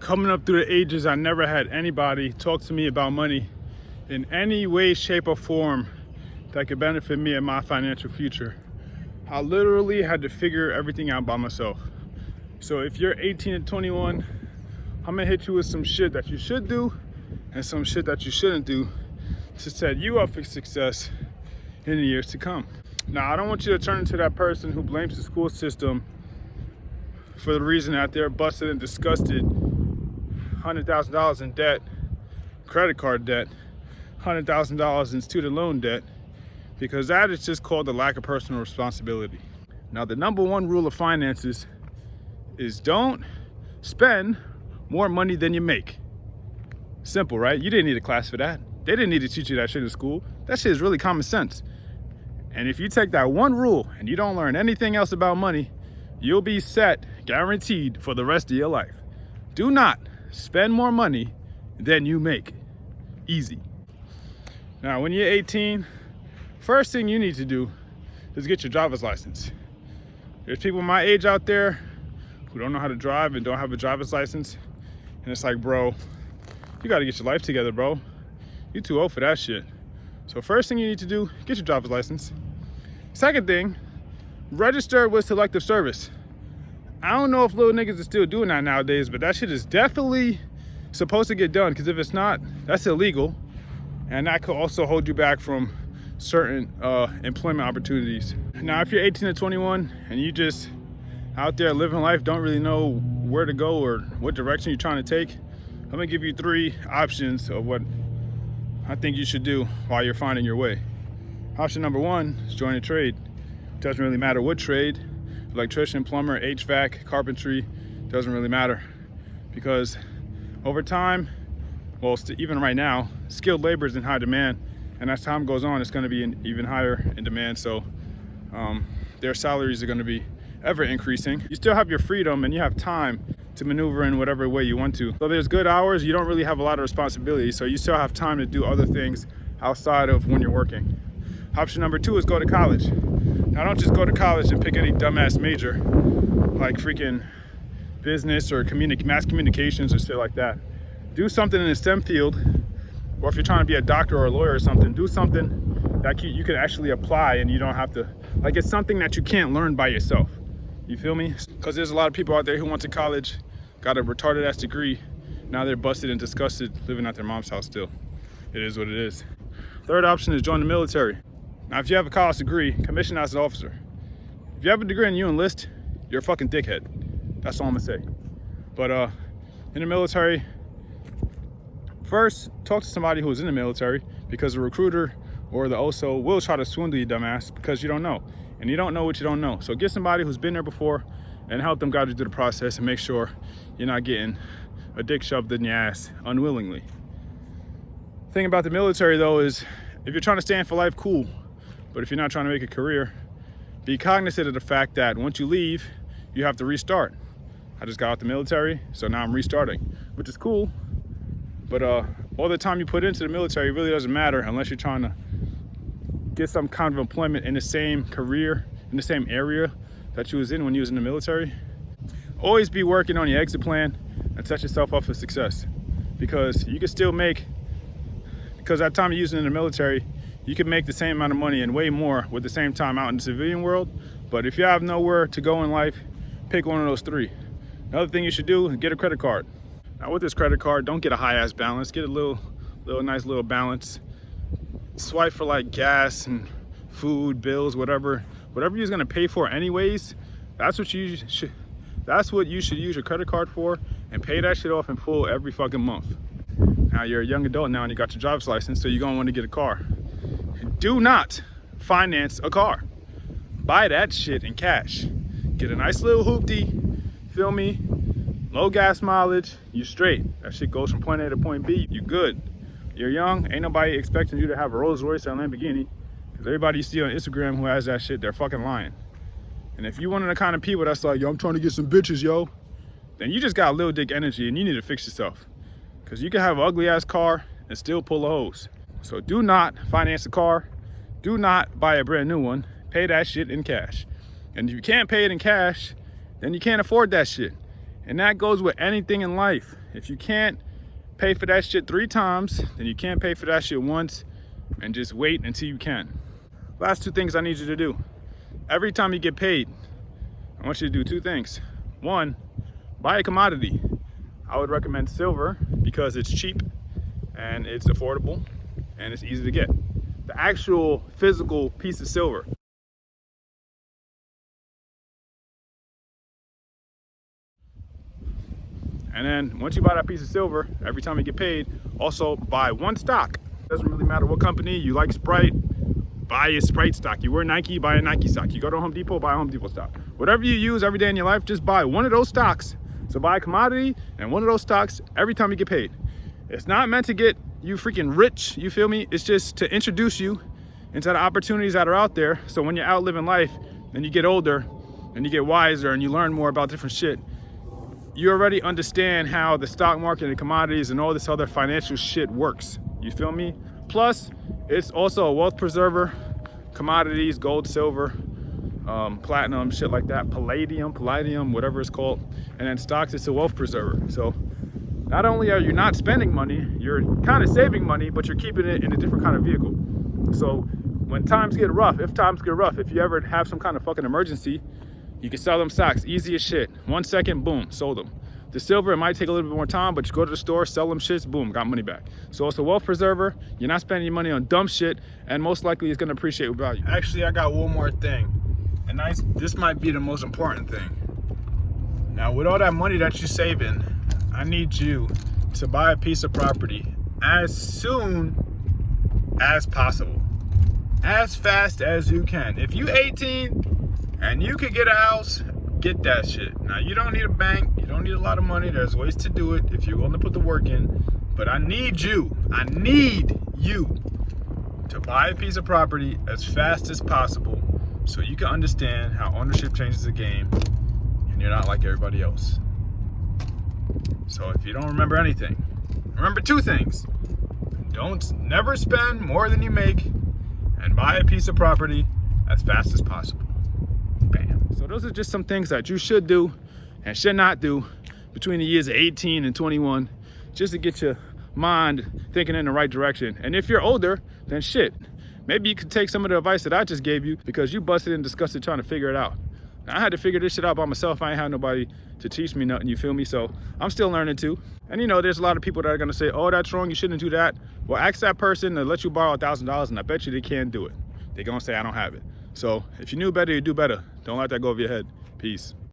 Coming up through the ages, I never had anybody talk to me about money in any way, shape, or form that could benefit me and my financial future. I literally had to figure everything out by myself. So if you're 18 to 21, I'm gonna hit you with some shit that you should do and some shit that you shouldn't do to set you up for success in the years to come. Now, I don't want you to turn into that person who blames the school system for the reason that they're busted and disgusted, $100,000 in debt, credit card debt, $100,000 in student loan debt, because that is just called the lack of personal responsibility. Now, the number one rule of finances is don't spend more money than you make. Simple, right? You didn't need a class for that. They didn't need to teach you that shit in school. That shit is really common sense. And if you take that one rule and you don't learn anything else about money, you'll be set, guaranteed, for the rest of your life. Do not spend more money than you make. Easy. Now, when you're 18, first thing you need to do is get your driver's license. There's people my age out there who don't know how to drive and don't have a driver's license. And it's like, bro, you gotta get your life together, bro. You're too old for that shit. So first thing you need to do, get your driver's license. Second thing, register with Selective Service. I don't know if little niggas are still doing that nowadays, but that shit is definitely supposed to get done, because if it's not, that's illegal. And that could also hold you back from certain employment opportunities. Now, if you're 18 to 21 and you just out there living life, don't really know where to go or what direction you're trying to take, I'm gonna give you 3 options of what I think you should do while you're finding your way. Option number 1 is join a trade. Doesn't really matter what trade, electrician, plumber, HVAC, carpentry, doesn't really matter. Because over time, well, even right now, skilled labor is in high demand, and as time goes on, it's gonna be even higher in demand, so their salaries are gonna be ever increasing. You still have your freedom and you have time to maneuver in whatever way you want to. So there's good hours, you don't really have a lot of responsibility, so you still have time to do other things outside of when you're working. Option number 2 is go to college. Now, don't just go to college and pick any dumbass major like freaking business or mass communications or shit like that. Do something in a STEM field, or if you're trying to be a doctor or a lawyer or something, do something that you can actually apply and you don't have to, like, it's something that you can't learn by yourself. You feel me? Because there's a lot of people out there who went to college, got a retarded ass degree, now they're busted and disgusted living at their mom's house still. It is what it is. Third option is join the military. Now, if you have a college degree, commission as an officer. If you have a degree and you enlist, you're a fucking dickhead. That's all I'm gonna say. But in the military, first talk to somebody who's in the military, because the recruiter or the OSO will try to swindle you, dumbass, because you don't know. And you don't know what you don't know. So get somebody who's been there before and help them guide you through the process and make sure you're not getting a dick shoved in your ass unwillingly. Thing about the military, though, is if you're trying to stay in for life, cool. But if you're not trying to make a career, be cognizant of the fact that once you leave, you have to restart. I just got out the military, so now I'm restarting, which is cool. But all the time you put into the military really doesn't matter unless you're trying to get some kind of employment in the same career, in the same area that you was in when you was in the military. Always be working on your exit plan and set yourself up for success, because you can still make, because that time you're using in the military, you can make the same amount of money and way more with the same time out in the civilian world. But if you have nowhere to go in life, pick one of those 3. Another thing you should do is get a credit card. Now, with this credit card, don't get a high ass balance, get a nice little balance. Swipe for like gas and food, bills, whatever you're gonna pay for anyways. That's what you should use your credit card for, and pay that shit off in full every fucking month. Now, you're a young adult now and you got your driver's license, so you're gonna want to get a car. Do not finance a car. Buy that shit in cash. Get a nice little hoopty, feel me? Low gas mileage, you straight. That shit goes from point A to point B, you good. You're young, ain't nobody expecting you to have a Rolls Royce or a Lamborghini, because everybody you see on Instagram who has that shit, they're fucking lying. And if you one of the kind of people that's like, yo, I'm trying to get some bitches, yo, then you just got little dick energy and you need to fix yourself. Because you can have an ugly ass car and still pull a hose. So do not finance a car. Do not buy a brand new one. Pay that shit in cash. And if you can't pay it in cash, then you can't afford that shit. And that goes with anything in life. If you can't pay for that shit 3 times, then you can't pay for that shit once, and just wait until you can. Last 2 things I need you to do. Every time you get paid, I want you to do 2 things. 1, buy a commodity. I would recommend silver because it's cheap and it's affordable and it's easy to get. The actual physical piece of silver. And then once you buy that piece of silver, every time you get paid, also buy 1 stock. Doesn't really matter what company. You like Sprite, buy a Sprite stock. You wear Nike, buy a Nike stock. You go to Home Depot, buy a Home Depot stock. Whatever you use every day in your life, just buy 1 of those stocks. So buy a commodity and 1 of those stocks every time you get paid. It's not meant to get you freaking rich, you feel me? It's just to introduce you into the opportunities that are out there. So when you're out living life and you get older and you get wiser and you learn more about different shit, you already understand how the stock market and commodities and all this other financial shit works. You feel me? Plus, it's also a wealth preserver. Commodities, gold, silver, platinum, shit like that, palladium, whatever it's called. And then stocks, it's a wealth preserver. So not only are you not spending money, you're kind of saving money, but you're keeping it in a different kind of vehicle. So when times get rough, if you ever have some kind of fucking emergency, you can sell them stocks, easy as shit. 1 second, boom, sold them. The silver, it might take a little bit more time, but you go to the store, sell them shits, boom, got money back. So it's a wealth preserver. You're not spending your money on dumb shit, and most likely it's gonna appreciate with value. Actually, I got one more thing, and this might be the most important thing. Now, with all that money that you're saving, I need you to buy a piece of property as soon as possible, as fast as you can. If you're 18 and you could get a house, get that shit. Now, you don't need a bank, you don't need a lot of money. There's ways to do it if you're willing to put the work in. But I need you to buy a piece of property as fast as possible so you can understand how ownership changes the game and you're not like everybody else. So if you don't remember anything, remember 2 things. Never spend more than you make, and buy a piece of property as fast as possible. Bam. So those are just some things that you should do and should not do between the years of 18 and 21, just to get your mind thinking in the right direction. And if you're older, then shit, maybe you could take some of the advice that I just gave you because you busted and disgusted trying to figure it out. Now, I had to figure this shit out by myself. I ain't had nobody to teach me nothing, you feel me? So I'm still learning too. And you know, there's a lot of people that are gonna say, oh, that's wrong, you shouldn't do that. Well, ask that person to let you borrow $1,000 and I bet you they can't do it. They're gonna say, I don't have it. So if you knew better, you do better. Don't let that go over your head. Peace.